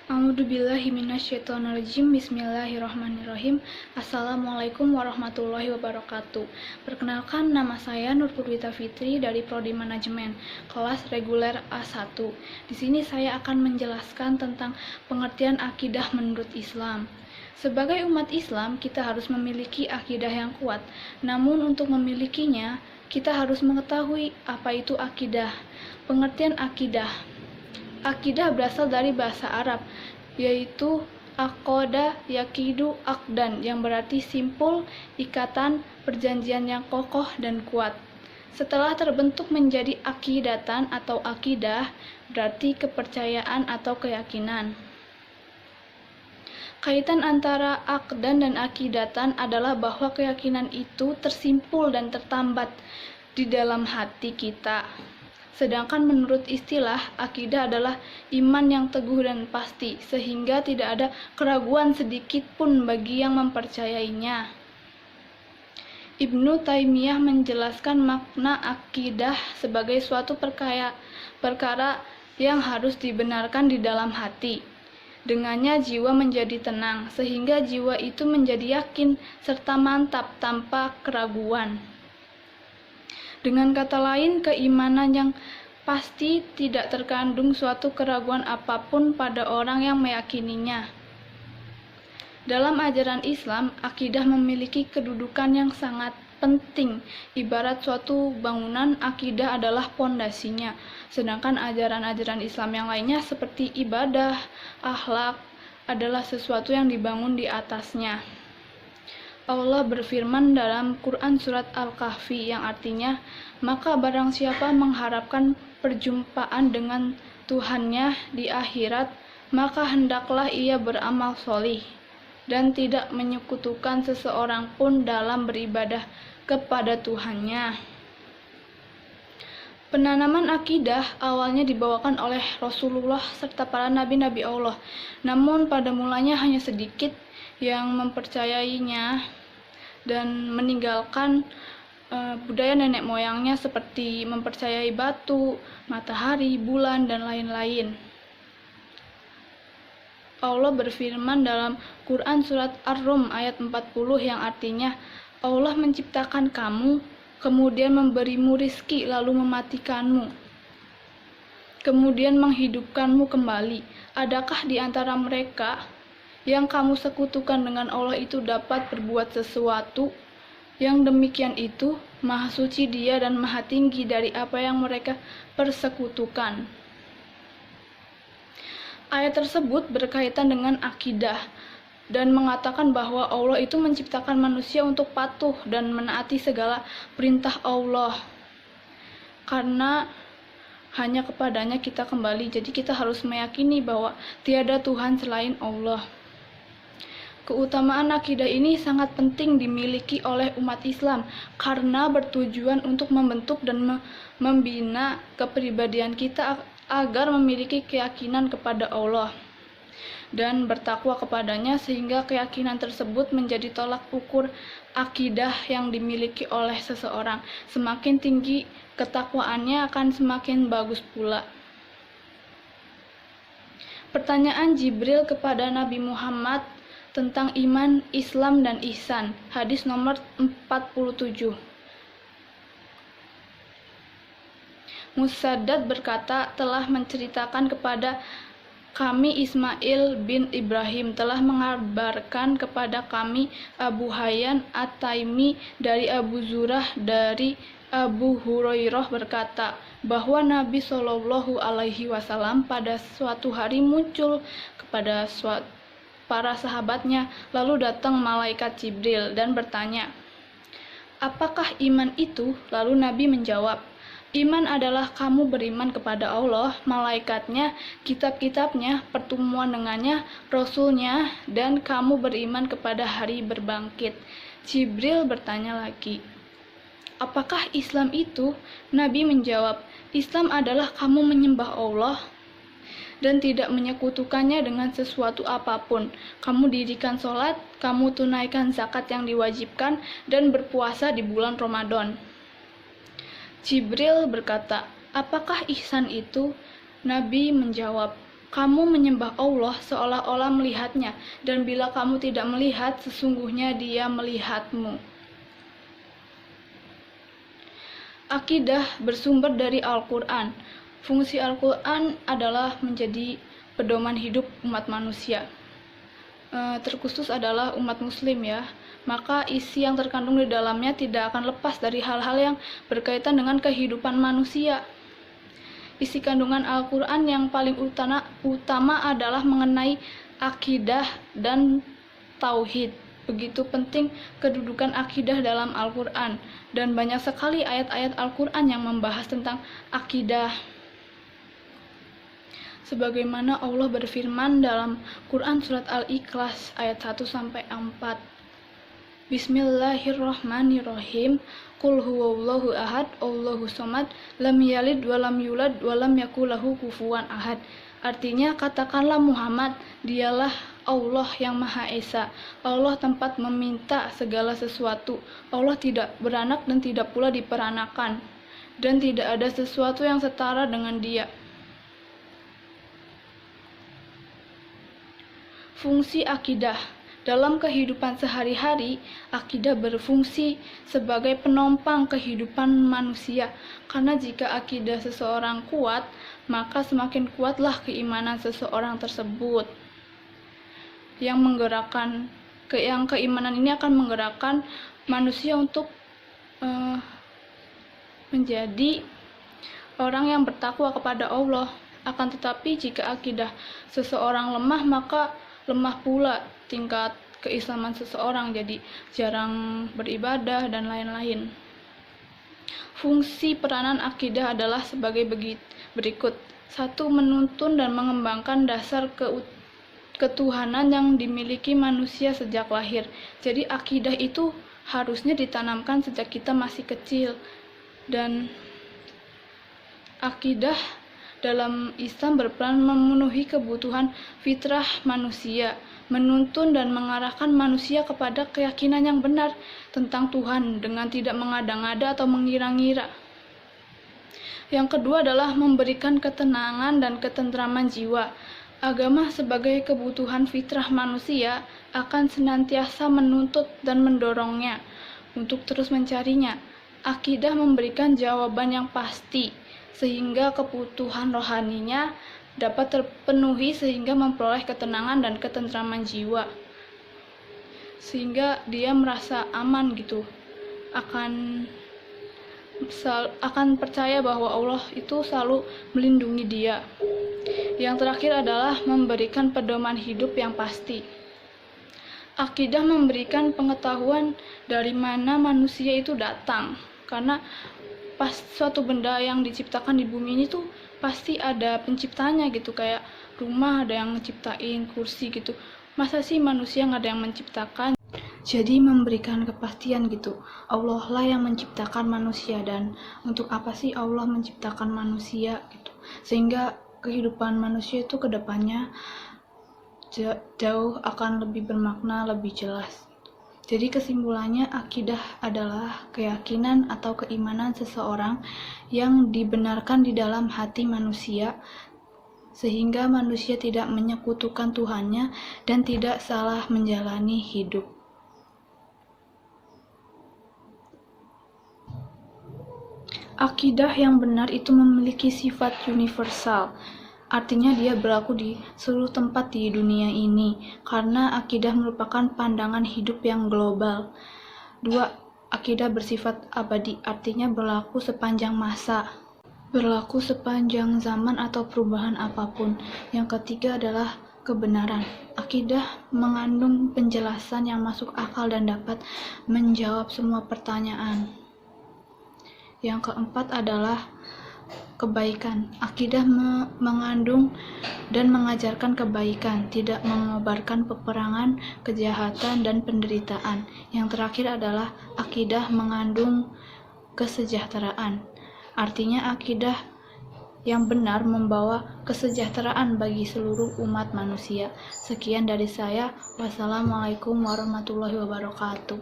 A'udzubillahi minasyaitonirrajim. Bismillahirrahmanirrahim. Assalamualaikum warahmatullahi wabarakatuh. Perkenalkan, nama saya Nur Purwita Fitri dari Prodi Manajemen, kelas reguler A1. Di sini saya akan menjelaskan tentang pengertian akidah menurut Islam. Sebagai umat Islam, kita harus memiliki akidah yang kuat. Namun untuk memilikinya, kita harus mengetahui apa itu akidah. Pengertian akidah. Akidah berasal dari bahasa Arab, yaitu aqoda yaqidu aqdan, yang berarti simpul, ikatan, perjanjian yang kokoh dan kuat. Setelah terbentuk menjadi akidatan atau akidah, berarti kepercayaan atau keyakinan. Kaitan antara aqdan dan akidatan adalah bahwa keyakinan itu tersimpul dan tertambat di dalam hati kita. Sedangkan menurut istilah, akidah adalah iman yang teguh dan pasti, sehingga tidak ada keraguan sedikit pun bagi yang mempercayainya. Ibnu Taimiyah menjelaskan makna akidah sebagai suatu perkara yang harus dibenarkan di dalam hati. Dengannya jiwa menjadi tenang, sehingga jiwa itu menjadi yakin serta mantap tanpa keraguan. Dengan kata lain, keimanan yang pasti tidak terkandung suatu keraguan apapun pada orang yang meyakininya. Dalam ajaran Islam, akidah memiliki kedudukan yang sangat penting. Ibarat suatu bangunan, akidah adalah pondasinya. Sedangkan ajaran-ajaran Islam yang lainnya seperti ibadah, akhlak adalah sesuatu yang dibangun di atasnya. Allah berfirman dalam Quran surat Al-Kahfi yang artinya, maka barang siapa mengharapkan perjumpaan dengan Tuhannya di akhirat, maka hendaklah ia beramal solih dan tidak menyekutukan seseorang pun dalam beribadah kepada Tuhannya. Penanaman akidah awalnya dibawakan oleh Rasulullah serta para nabi-nabi Allah, namun pada mulanya hanya sedikit yang mempercayainya dan meninggalkan budaya nenek moyangnya seperti mempercayai batu, matahari, bulan, dan lain-lain. Allah berfirman dalam Quran surat Ar-Rum ayat 40 yang artinya, Allah menciptakan kamu, kemudian memberimu rizki, lalu mematikanmu, kemudian menghidupkanmu kembali. Adakah di antara mereka yang kamu sekutukan dengan Allah itu dapat berbuat sesuatu? Yang demikian itu, Maha Suci Dia dan Maha Tinggi dari apa yang mereka persekutukan. Ayat tersebut berkaitan dengan akidah dan mengatakan bahwa Allah itu menciptakan manusia untuk patuh dan menaati segala perintah Allah. Karena hanya kepadanya kita kembali, jadi kita harus meyakini bahwa tiada Tuhan selain Allah. Keutamaan akidah ini sangat penting dimiliki oleh umat Islam karena bertujuan untuk membentuk dan membina kepribadian kita agar memiliki keyakinan kepada Allah dan bertakwa kepadanya, sehingga keyakinan tersebut menjadi tolak ukur akidah yang dimiliki oleh seseorang. Semakin tinggi ketakwaannya akan semakin bagus pula. Pertanyaan Jibril kepada Nabi Muhammad tentang iman, Islam, dan ihsan. Hadis nomor 47. Musaddad berkata, telah menceritakan kepada kami Ismail bin Ibrahim, telah mengabarkan kepada kami Abu Hayyan At-Taimi dari Abu Zurah dari Abu Hurairah berkata, bahwa Nabi Shallallahu Alaihi Wasallam pada suatu hari muncul kepada para sahabatnya, lalu datang malaikat Jibril dan bertanya, apakah iman itu? Lalu Nabi menjawab, iman adalah kamu beriman kepada Allah, malaikatnya, kitab-kitabnya, pertemuan dengannya, rasulnya, dan kamu beriman kepada hari berbangkit. Jibril bertanya lagi, apakah Islam itu? Nabi menjawab, Islam adalah kamu menyembah Allah dan tidak menyekutukannya dengan sesuatu apapun. Kamu dirikan sholat, kamu tunaikan zakat yang diwajibkan, dan berpuasa di bulan Ramadan. Jibril berkata, apakah ihsan itu? Nabi menjawab, Kamu menyembah Allah seolah-olah melihatnya, dan bila kamu tidak melihat, sesungguhnya Dia melihatmu. Akidah bersumber dari Al-Quran. Fungsi Al-Quran adalah menjadi pedoman hidup umat manusia. Terkhusus adalah umat muslim ya. Maka isi yang terkandung di dalamnya tidak akan lepas dari hal-hal yang berkaitan dengan kehidupan manusia. Isi kandungan Al-Quran yang paling utama adalah mengenai akidah dan tauhid. Begitu penting kedudukan akidah dalam Al-Quran, dan banyak sekali ayat-ayat Al-Quran yang membahas tentang akidah. Sebagaimana Allah berfirman dalam Quran surat Al-Ikhlas ayat 1-4. Bismillahirrahmanirrahim. Qul huwallahu ahad, Allahu somad, lam yalid walam yulad walam yakul lahu kufuwan ahad. Artinya, katakanlah Muhammad, dialah Allah yang Maha Esa. Allah tempat meminta segala sesuatu. Allah tidak beranak dan tidak pula diperanakan, dan tidak ada sesuatu yang setara dengan Dia. Fungsi akidah. Dalam kehidupan sehari-hari, akidah berfungsi sebagai penopang kehidupan manusia. Karena jika akidah seseorang kuat, maka semakin kuatlah keimanan seseorang tersebut. Yang keimanan ini akan menggerakkan manusia untuk menjadi orang yang bertakwa kepada Allah. Akan tetapi jika akidah seseorang lemah, maka lemah pula tingkat keislaman seseorang, jadi jarang beribadah dan lain-lain. Fungsi peranan akidah adalah sebagai berikut. 1. Menuntun dan mengembangkan dasar ketuhanan yang dimiliki manusia sejak lahir. Jadi akidah itu harusnya ditanamkan sejak kita masih kecil. Dan akidah dalam Islam berperan memenuhi kebutuhan fitrah manusia, menuntun dan mengarahkan manusia kepada keyakinan yang benar tentang Tuhan dengan tidak mengada-ngada atau mengira-ngira. Yang kedua adalah memberikan ketenangan dan ketentraman jiwa. Agama sebagai kebutuhan fitrah manusia akan senantiasa menuntut dan mendorongnya untuk terus mencarinya. Akidah memberikan jawaban yang pasti, sehingga kebutuhan rohaninya dapat terpenuhi sehingga memperoleh ketenangan dan ketentraman jiwa, sehingga dia merasa aman gitu, akan percaya bahwa Allah itu selalu melindungi dia. Yang terakhir adalah memberikan pedoman hidup yang pasti. Akidah memberikan pengetahuan dari mana manusia itu datang, karena pas suatu benda yang diciptakan di bumi ini tuh pasti ada penciptanya gitu, kayak rumah ada yang menciptain, kursi gitu. Masa sih manusia nggak ada yang menciptakan? Jadi memberikan kepastian gitu, Allah lah yang menciptakan manusia, dan untuk apa sih Allah menciptakan manusia gitu, sehingga kehidupan manusia itu kedepannya jauh akan lebih bermakna, lebih jelas. Jadi kesimpulannya, akidah adalah keyakinan atau keimanan seseorang yang dibenarkan di dalam hati manusia, sehingga manusia tidak menyekutukan Tuhannya dan tidak salah menjalani hidup. Akidah yang benar itu memiliki sifat universal. Artinya dia berlaku di seluruh tempat di dunia ini, karena akidah merupakan pandangan hidup yang global. 2. Akidah bersifat abadi, artinya berlaku sepanjang masa, berlaku sepanjang zaman atau perubahan apapun. Yang ketiga adalah kebenaran. Akidah mengandung penjelasan yang masuk akal dan dapat menjawab semua pertanyaan. Yang keempat adalah kebaikan. Akidah mengandung dan mengajarkan kebaikan, tidak mengobarkan peperangan, kejahatan, dan penderitaan. Yang terakhir adalah akidah mengandung kesejahteraan. Artinya akidah yang benar membawa kesejahteraan bagi seluruh umat manusia. Sekian dari saya. Wassalamualaikum warahmatullahi wabarakatuh.